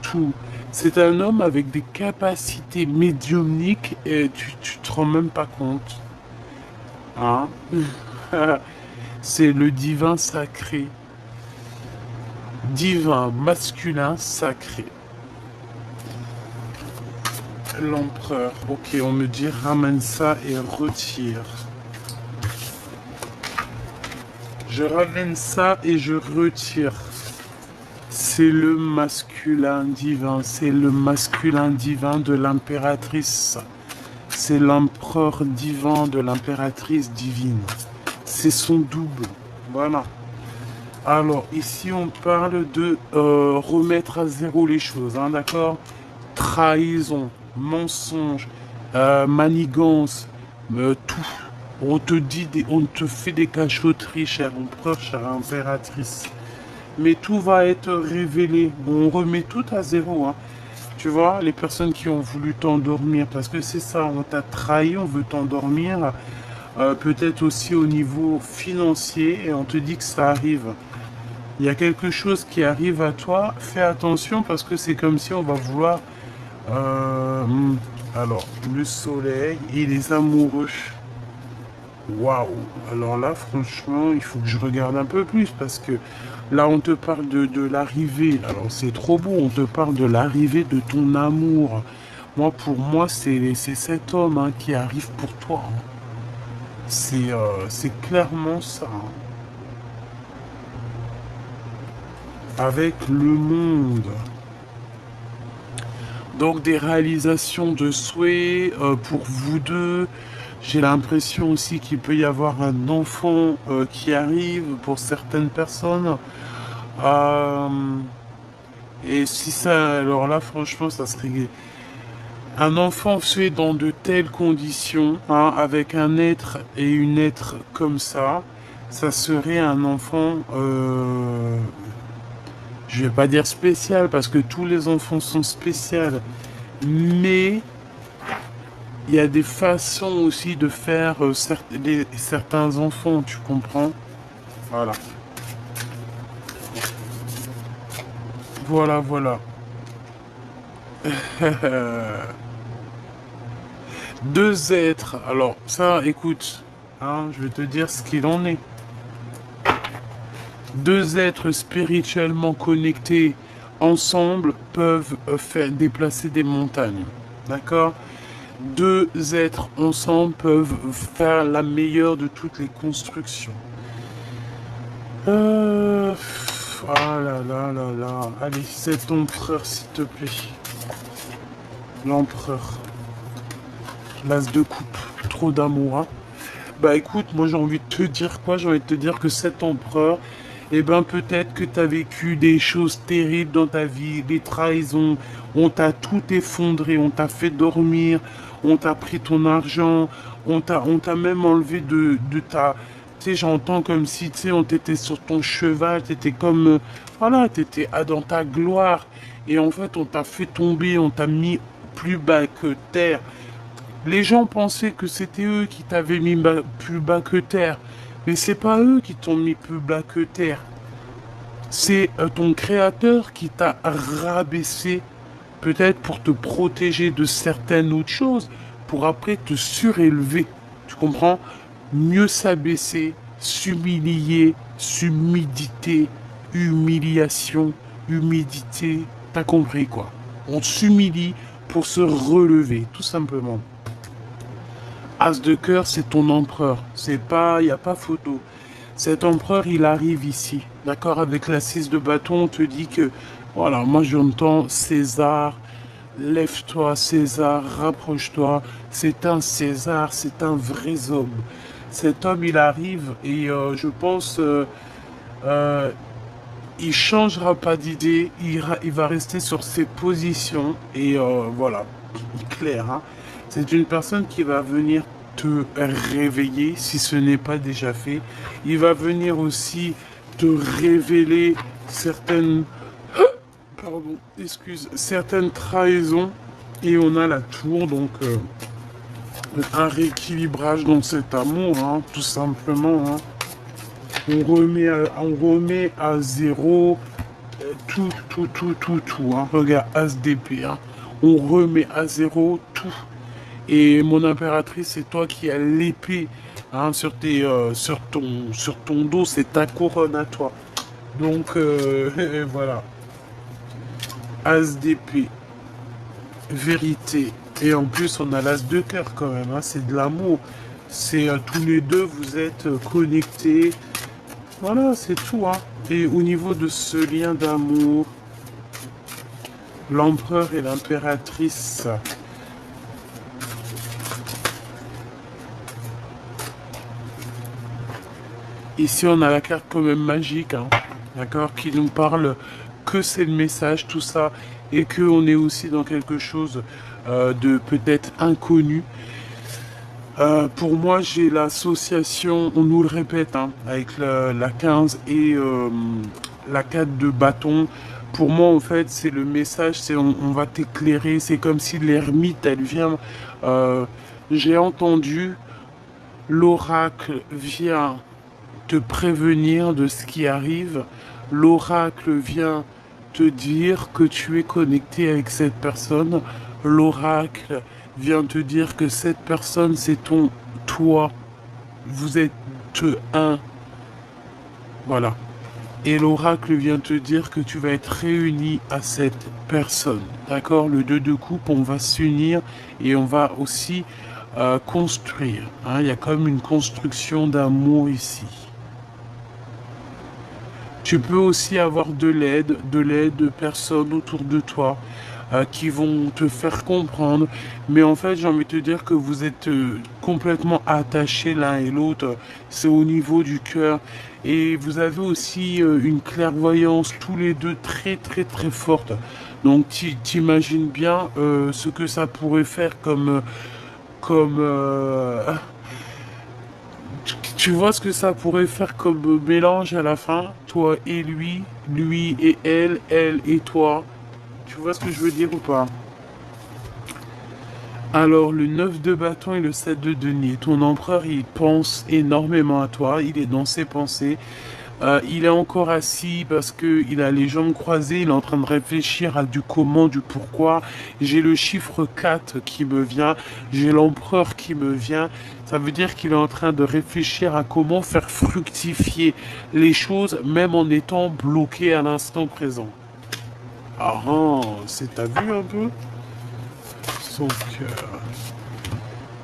tout. C'est un homme avec des capacités médiumniques et tu te rends même pas compte. Hein? C'est le divin sacré. Divin masculin sacré. L'empereur. Ok, on me dit ramène ça et retire. Je ramène ça et je retire. C'est le masculin divin, c'est le masculin divin de l'impératrice. C'est l'empereur divin de l'impératrice divine. C'est son double. Voilà. Alors, ici, on parle de remettre à zéro les choses, hein, d'accord? Trahison, mensonge, manigance, tout. On te dit, on te fait des cachotteries, cher empereur, chère impératrice. Mais tout va être révélé. On remet tout à zéro, hein. Tu vois, les personnes qui ont voulu t'endormir, parce que c'est ça, on t'a trahi, on veut t'endormir. Peut-être aussi au niveau financier, et on te dit que ça arrive. Il y a quelque chose qui arrive à toi, fais attention parce que c'est comme si on va vouloir Alors, le soleil et les amoureux. Waouh! Alors là, franchement, il faut que je regarde un peu plus parce que là, on te parle de l'arrivée. Alors, c'est trop beau, on te parle de l'arrivée de ton amour. Moi, pour moi, c'est cet homme hein, qui arrive pour toi. Hein. C'est clairement ça. Hein. Avec le monde. Donc, des réalisations de souhaits pour vous deux. J'ai l'impression aussi qu'il peut y avoir un enfant qui arrive pour certaines personnes. Euh, et si ça, alors là, franchement, ça serait un enfant fait dans de telles conditions, hein, avec un être et une être comme ça serait un enfant, je vais pas dire spécial parce que tous les enfants sont spéciaux, mais il y a des façons aussi de faire certains enfants, tu comprends? Voilà. Voilà, voilà. Deux êtres. Alors, ça, écoute, hein, je vais te dire ce qu'il en est. Deux êtres spirituellement connectés ensemble peuvent faire déplacer des montagnes. D'accord? Deux êtres ensemble peuvent faire la meilleure de toutes les constructions. Ah là là là là. Allez, c'est ton empereur, s'il te plaît. L'empereur. L'as de coupe. Trop d'amour, hein. Bah écoute, moi j'ai envie de te dire quoi? J'ai envie de te dire que cet empereur, eh ben peut-être que tu as vécu des choses terribles dans ta vie, des trahisons, on t'a tout effondré, on t'a fait dormir, on t'a pris ton argent, on t'a même enlevé de ta... Tu sais, j'entends comme si, tu sais, on t'était sur ton cheval, t'étais comme... voilà, t'étais dans ta gloire. Et en fait, on t'a fait tomber, on t'a mis plus bas que terre. Les gens pensaient que c'était eux qui t'avaient mis plus bas que terre. Mais c'est pas eux qui t'ont mis plus bas que terre. C'est ton créateur qui t'a rabaissé, peut-être pour te protéger de certaines autres choses, pour après te surélever. Tu comprends? Mieux s'abaisser, s'humilier, s'humidité, humiliation, humidité. T'as compris quoi? On s'humilie pour se relever, tout simplement. As de cœur, c'est ton empereur. C'est pas, il n'y a pas photo. Cet empereur, il arrive ici. D'accord? Avec la 6 de bâton, on te dit que, voilà, moi j'entends César, lève-toi César, rapproche-toi. C'est un César, c'est un vrai homme. Cet homme, il arrive et je pense, euh, il changera pas d'idée, il va rester sur ses positions et voilà, clair. Hein. C'est une personne qui va venir te réveiller si ce n'est pas déjà fait. Il va venir aussi te révéler certaines, pardon, excuse, certaines trahisons et on a la tour donc un rééquilibrage dans cet amour, hein, tout simplement. Hein. On remet à zéro tout. Hein. Regarde, As d'épée. Hein. On remet à zéro tout. Et mon impératrice, c'est toi qui as l'épée hein, sur ton dos. C'est ta couronne à toi. Donc, voilà. As d'épée. Vérité. Et en plus, on a l'as de cœur quand même. Hein. C'est de l'amour. C'est tous les deux, vous êtes connectés. Voilà, c'est tout. Hein. Et au niveau de ce lien d'amour, l'empereur et l'impératrice. Ici, on a la carte quand même magique, hein, d'accord, qui nous parle que c'est le message, tout ça, et que on est aussi dans quelque chose de peut-être inconnu. Pour moi, j'ai l'association, on nous le répète, hein, avec la 15 et la 4 de bâton. Pour moi, en fait, c'est le message, c'est on va t'éclairer. C'est comme si l'ermite, elle vient. J'ai entendu, l'oracle vient te prévenir de ce qui arrive. L'oracle vient te dire que tu es connecté avec cette personne. L'oracle vient te dire que cette personne, c'est ton toi. Vous êtes un. Voilà. Et l'oracle vient te dire que tu vas être réuni à cette personne. D'accord? Le 2 de coupe, on va s'unir et on va aussi construire. Hein. Il y a comme une construction d'amour ici. Tu peux aussi avoir de l'aide de personnes autour de toi qui vont te faire comprendre. Mais en fait, j'ai envie de te dire que vous êtes complètement attachés l'un et l'autre. C'est au niveau du cœur. Et vous avez aussi une clairvoyance tous les deux très très très forte. Donc t'imagines bien ce que ça pourrait faire comme tu vois ce que ça pourrait faire comme mélange à la fin? Toi et lui et elle et toi. Tu vois ce que je veux dire ou pas? Alors, le 9 de bâton et le 7 de denier. Ton empereur, il pense énormément à toi. Il est dans ses pensées. Il est encore assis parce que il a les jambes croisées, il est en train de réfléchir à du comment, du pourquoi. J'ai le chiffre 4 qui me vient, j'ai l'empereur qui me vient. Ça veut dire qu'il est en train de réfléchir à comment faire fructifier les choses, même en étant bloqué à l'instant présent. Ah, t'as vu un peu? Donc,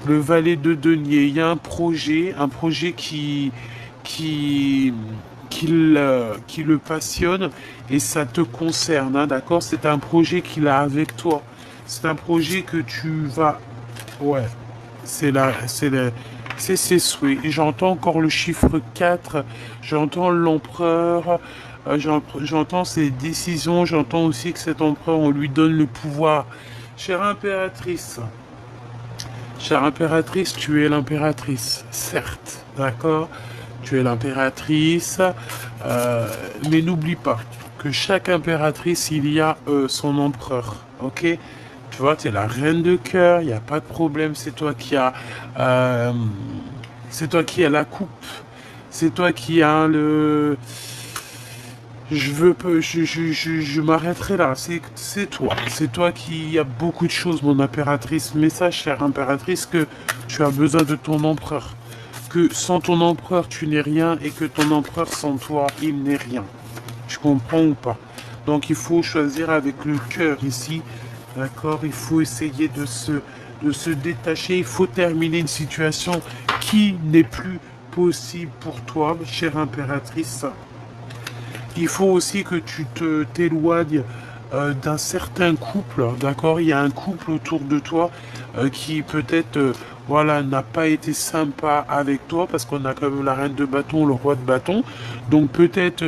le valet de denier, il y a un projet qui, qui le passionne et ça te concerne, hein, d'accord? C'est un projet qu'il a avec toi. C'est un projet que tu vas... Ouais, c'est ses souhaits. Et j'entends encore le chiffre 4, j'entends l'empereur, j'entends ses décisions, j'entends aussi que cet empereur, on lui donne le pouvoir. Chère impératrice, tu es l'impératrice, certes, d'accord? Tu es l'impératrice, mais n'oublie pas que chaque impératrice, il y a son empereur, ok? Tu vois, tu es la reine de cœur, il n'y a pas de problème, euh, c'est toi qui as la coupe, c'est toi qui as le... Je m'arrêterai là. C'est toi qui a beaucoup de choses, mon impératrice. Message, chère impératrice, que tu as besoin de ton empereur. Que sans ton empereur, tu n'es rien et que ton empereur sans toi, il n'est rien. Tu comprends ou pas? Donc il faut choisir avec le cœur ici. D'accord? Il faut essayer de se détacher. Il faut terminer une situation qui n'est plus possible pour toi, chère impératrice. Il faut aussi que tu t'éloignes d'un certain couple, d'accord? Il y a un couple autour de toi qui peut-être voilà, n'a pas été sympa avec toi parce qu'on a quand même la reine de bâton, le roi de bâton. Donc peut-être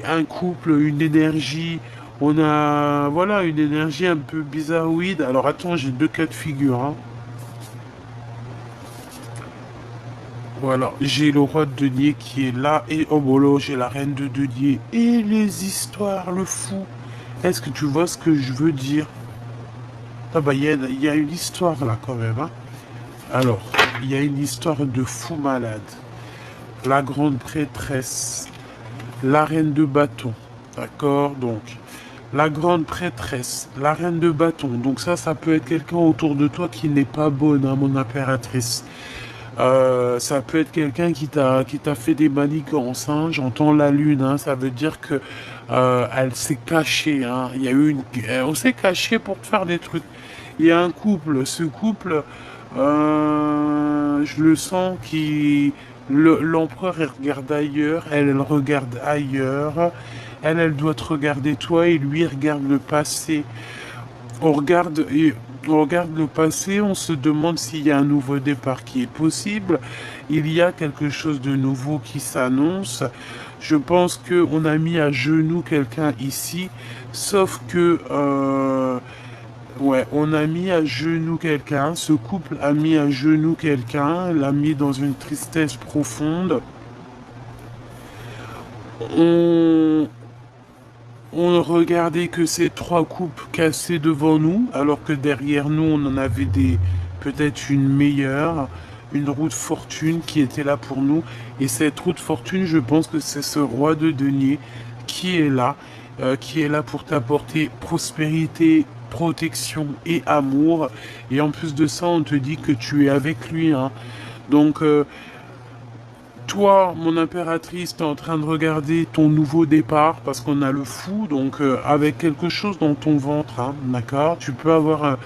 un couple, une énergie, on a voilà une énergie un peu bizarroïde. Alors attends, j'ai deux cas de figure, hein. Voilà, j'ai le roi de denier qui est là et oh bon j'ai la reine de denier et les histoires, le fou. Est-ce que tu vois ce que je veux dire? Ah bah il y a une histoire là quand même, hein. Alors, il y a une histoire de fou malade. La grande prêtresse, la reine de bâton, d'accord? Donc, la grande prêtresse, la reine de bâton. Donc ça peut être quelqu'un autour de toi qui n'est pas bonne, hein, mon impératrice. Ça peut être quelqu'un qui t'a fait des manigances, hein. J'entends la lune, hein. Ça veut dire que elle s'est cachée, hein. Il y a eu on s'est caché pour te faire des trucs. Il y a un couple, ce couple, je le sens qui l'empereur elle regarde ailleurs, elle regarde ailleurs. Elle doit te regarder toi et lui il regarde le passé. On regarde, on regarde le passé, on se demande s'il y a un nouveau départ qui est possible. Il y a quelque chose de nouveau qui s'annonce. Je pense qu'on a mis à genoux quelqu'un ici, sauf que... ouais, on a mis à genoux quelqu'un, ce couple a mis à genoux quelqu'un, l'a mis dans une tristesse profonde. On, on ne regardait que ces trois coupes cassées devant nous, alors que derrière nous, on en avait peut-être une meilleure, une roue de fortune qui était là pour nous. Et cette roue de fortune, je pense que c'est ce roi de denier qui est là pour t'apporter prospérité protection et amour. Et en plus de ça, on te dit que tu es avec lui, hein. Donc, toi, mon impératrice, tu es en train de regarder ton nouveau départ parce qu'on a le fou, donc avec quelque chose dans ton ventre, hein, d'accord? Tu peux avoir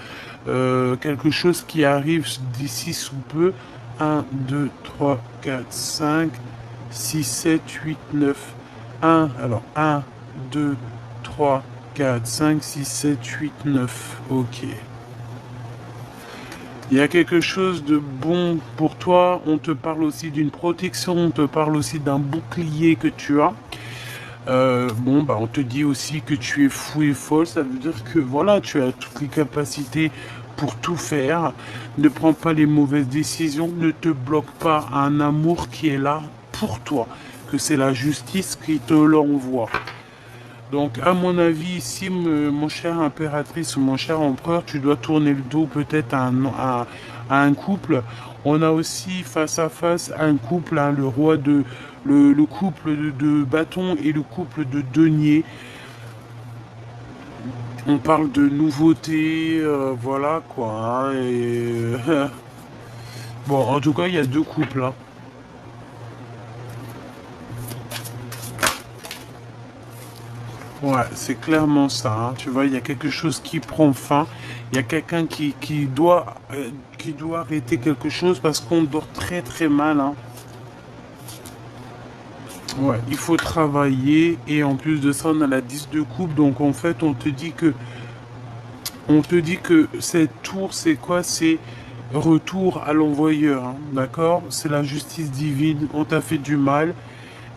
quelque chose qui arrive d'ici sous peu. 1, 2, 3, 4, 5, 6, 7, 8, 9. 1, alors 1, 2, 3, 4, 5, 6, 7, 8, 9. Ok. Il y a quelque chose de bon pour toi. On te parle aussi d'une protection. On te parle aussi d'un bouclier que tu as. Bon, bah, on te dit aussi que tu es fou et folle. Ça veut dire que voilà, tu as toutes les capacités pour tout faire. Ne prends pas les mauvaises décisions. Ne te bloque pas à un amour qui est là pour toi. Que c'est la justice qui te l'envoie. Donc, à mon avis, ici, mon cher impératrice ou mon cher empereur, tu dois tourner le dos peut-être à un couple. On a aussi face à face un couple, hein, le roi de le couple de bâton et le couple de denier. On parle de nouveautés, voilà quoi, hein, bon, en tout cas, il y a deux couples, hein. Ouais, c'est clairement ça, hein. Tu vois, il y a quelque chose qui prend fin. Il y a quelqu'un qui doit arrêter quelque chose parce qu'on dort très très mal, hein. Ouais, il faut travailler et en plus de ça, on a la 10 de coupe. Donc en fait, on te dit que cette tour, c'est quoi? C'est retour à l'envoyeur, hein, d'accord? C'est la justice divine. On t'a fait du mal.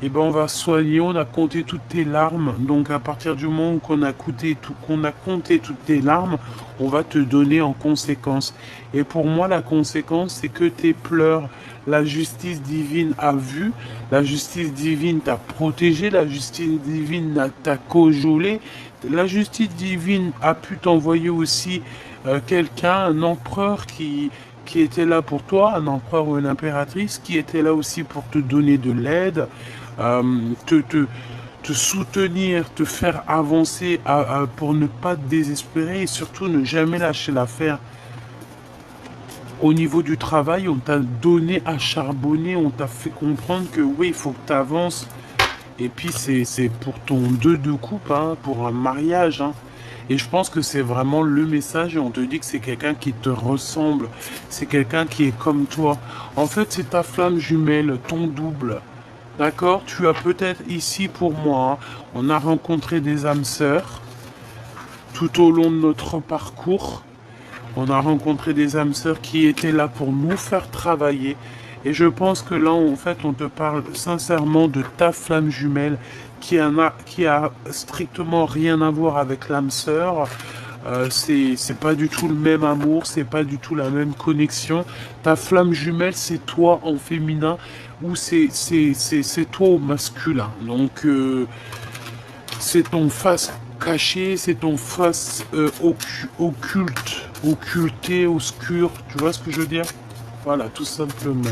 Et ben on va soigner, on a compté toutes tes larmes. Donc à partir du moment qu'on a compté toutes tes larmes, on va te donner en conséquence. Et pour moi, la conséquence, c'est que tes pleurs, la justice divine a vu, la justice divine t'a protégé, la justice divine t'a cajolé, la justice divine a pu t'envoyer aussi quelqu'un, un empereur qui était là pour toi, un empereur ou une impératrice, qui était là aussi pour te donner de l'aide, euh, te, te, te soutenir, te faire avancer pour ne pas te désespérer et surtout ne jamais lâcher l'affaire. Au niveau du travail, on t'a donné à charbonner, on t'a fait comprendre que oui, il faut que tu avances. Et puis c'est pour ton 2 de coupe, hein, pour un mariage, hein. Et je pense que c'est vraiment le message et on te dit que c'est quelqu'un qui te ressemble. C'est quelqu'un qui est comme toi. En fait, c'est ta flamme jumelle, ton double. D'accord? Tu as peut-être ici pour moi, hein, on a rencontré des âmes sœurs tout au long de notre parcours. On a rencontré des âmes sœurs qui étaient là pour nous faire travailler. Et je pense que là, en fait, on te parle sincèrement de ta flamme jumelle qui a strictement rien à voir avec l'âme sœur. C'est pas du tout le même amour, c'est pas du tout la même connexion. Ta flamme jumelle, c'est toi en féminin ou c'est toi au masculin. Donc, c'est ton face caché, c'est ton face occulte, occulté, obscur. Tu vois ce que je veux dire? Voilà, tout simplement.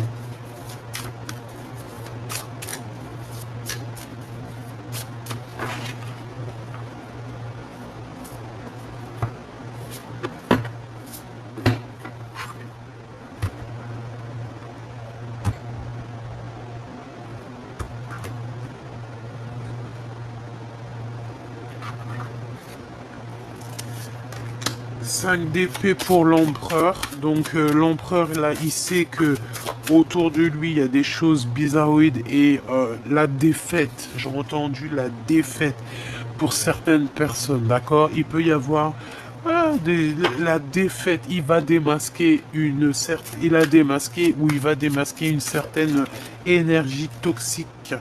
5 d'épée pour l'empereur. Donc l'empereur là, il sait que autour de lui il y a des choses bizarroïdes et la défaite. J'ai entendu la défaite pour certaines personnes. D'accord, il peut y avoir la défaite. Il va démasquer il a démasqué ou il va démasquer une certaine énergie toxique.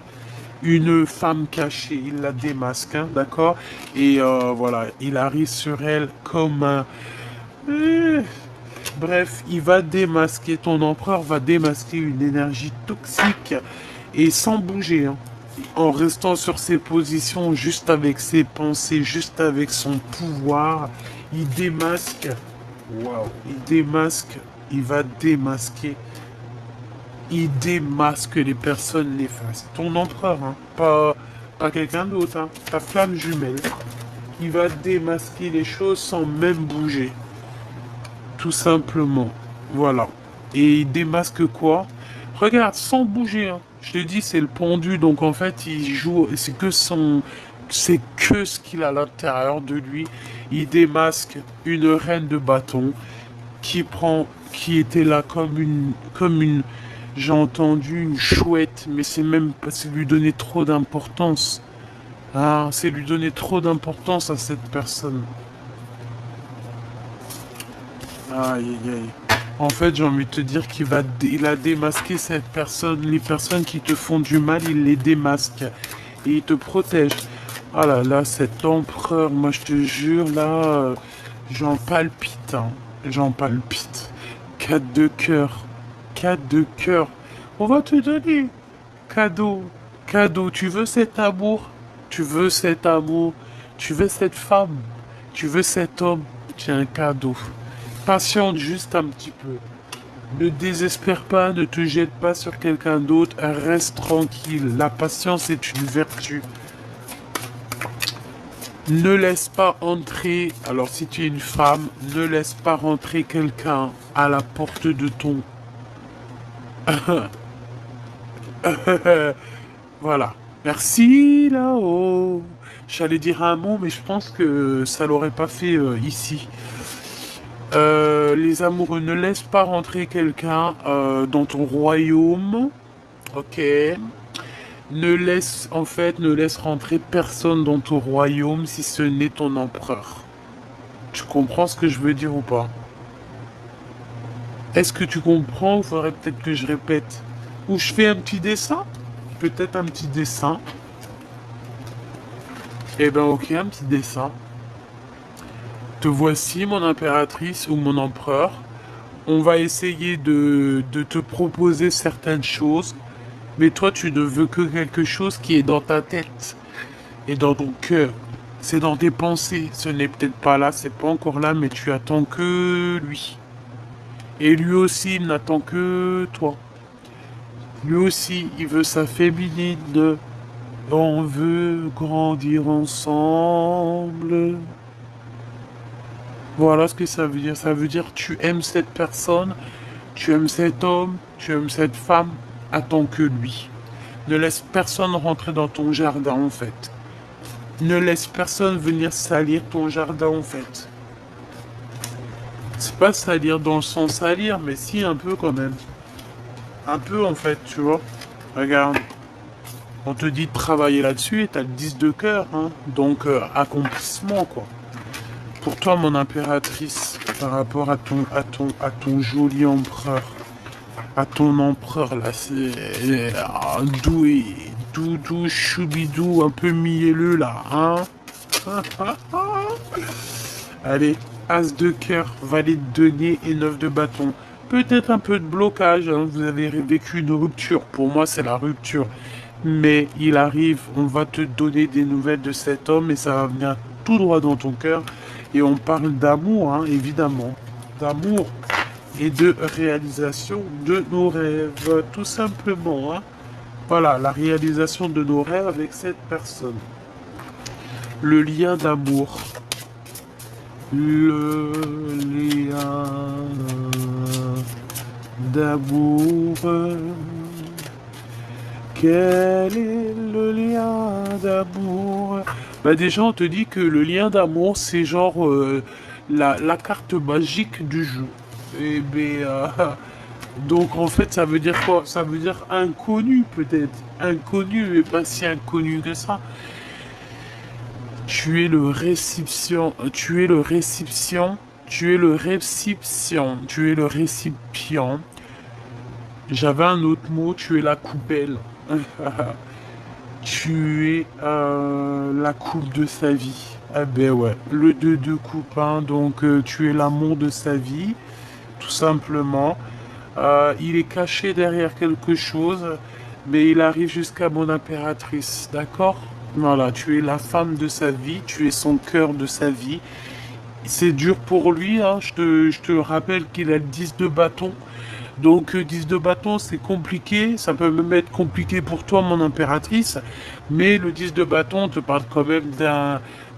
Une femme cachée, il la démasque, hein, d'accord? Et voilà, il arrive sur elle comme un... Bref, il va démasquer, ton empereur va démasquer une énergie toxique et sans bouger, hein, en restant sur ses positions, juste avec ses pensées, juste avec son pouvoir, il démasque, waouh, il va démasquer, il démasque les personnes néfastes. Ton empereur, hein, pas quelqu'un d'autre, hein, ta flamme jumelle. Il va démasquer les choses sans même bouger. Tout simplement. Voilà. Et il démasque quoi? Regarde, sans bouger, hein. Je te dis, c'est le pendu, donc en fait, il joue, c'est que ce qu'il a à l'intérieur de lui. Il démasque une reine de bâton qui était là j'ai entendu une chouette, mais c'est même pas, c'est lui donner trop d'importance. Ah, c'est lui donner trop d'importance à cette personne. Aïe, aïe, aïe. En fait, j'ai envie de te dire il a démasqué cette personne. Les personnes qui te font du mal, il les démasque. Et il te protège. Ah là là, cet empereur, moi je te jure, là, j'en palpite, hein. J'en palpite. 4 de cœur. 4 de cœur. On va te donner. Cadeau. Cadeau. Tu veux cet amour? Tu veux cet amour? Tu veux cette femme? Tu veux cet homme? Tiens, un cadeau. Patiente juste un petit peu. Ne désespère pas, ne te jette pas sur quelqu'un d'autre, reste tranquille. La patience est une vertu. Ne laisse pas entrer, alors si tu es une femme, ne laisse pas rentrer quelqu'un à la porte de ton... Voilà. Merci là-haut. J'allais dire un mot, mais je pense que ça l'aurait pas fait ici. Les amoureux, ne laisse pas rentrer quelqu'un dans ton royaume. Ok. Ne laisse rentrer personne dans ton royaume si ce n'est ton empereur. Tu comprends ce que je veux dire ou pas? Est-ce que tu comprends ou faudrait peut-être que je répète? Ou je fais un petit dessin? Peut-être un petit dessin. Eh ben ok, un petit dessin. Te voici mon impératrice ou mon empereur. On va essayer de te proposer certaines choses. Mais toi, tu ne veux que quelque chose qui est dans ta tête et dans ton cœur. C'est dans tes pensées. Ce n'est peut-être pas là, c'est pas encore là, mais tu attends que lui. Et lui aussi, il n'attend que toi. Lui aussi, il veut sa féminine. On veut grandir ensemble. Voilà ce que ça veut dire. Ça veut dire tu aimes cette personne, tu aimes cet homme, tu aimes cette femme. Attends que lui. Ne laisse personne rentrer dans ton jardin en fait. Ne laisse personne venir salir ton jardin en fait. C'est pas salir dans le sens salir, mais si un peu quand même. Un peu en fait, tu vois. Regarde. On te dit de travailler là-dessus et t'as le 10 de cœur, hein. Donc accomplissement quoi. Pour toi mon impératrice, par rapport à ton joli empereur. À ton empereur là, c'est doué, doudou, choubidou, un peu mielleux là, hein. Allez, as de cœur, valet de denier et 9 de bâton. Peut-être un peu de blocage, hein. Vous avez vécu une rupture, pour moi c'est la rupture. Mais il arrive, on va te donner des nouvelles de cet homme et ça va venir tout droit dans ton cœur. Et on parle d'amour, hein, évidemment. D'amour et de réalisation de nos rêves, tout simplement. Hein. Voilà, la réalisation de nos rêves avec cette personne. Le lien d'amour. Le lien d'amour. Quel est le lien d'amour? Bah déjà, on te dit que le lien d'amour, c'est genre la carte magique du jeu. Et ben, donc en fait, ça veut dire quoi? Ça veut dire inconnu peut-être. Inconnu, mais pas si inconnu que ça. Tu es le récipient. Tu es le récipient. Tu es le récipient. Tu es le récipient. J'avais un autre mot. Tu es la coupelle. Tu es la coupe de sa vie. Ah ben ouais. Le 2 de coupe, hein, donc tu es l'amour de sa vie. Tout simplement. Il est caché derrière quelque chose, mais il arrive jusqu'à mon impératrice, d'accord? Voilà, tu es la femme de sa vie, tu es son cœur de sa vie. C'est dur pour lui, hein. Je te rappelle qu'il a le 10 de bâton. Donc 10 de bâton, c'est compliqué. Ça peut même être compliqué pour toi, mon impératrice. Mais le 10 de bâton te parle quand même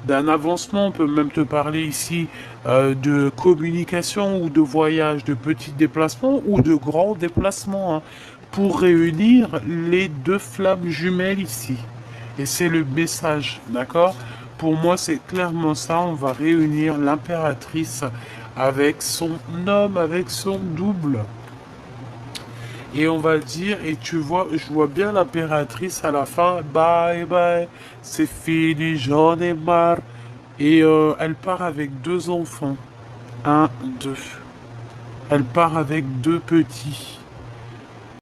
d'un avancement. On peut même te parler ici de communication ou de voyage, de petits déplacements ou de grands déplacements, hein, pour réunir les deux flammes jumelles ici. Et c'est le message, d'accord? Pour moi, c'est clairement ça. On va réunir l'impératrice avec son homme, avec son double. Et on va dire, et tu vois, je vois bien l'impératrice à la fin, bye bye, c'est fini, j'en ai marre. Et elle part avec deux enfants. Un, deux. Elle part avec deux petits.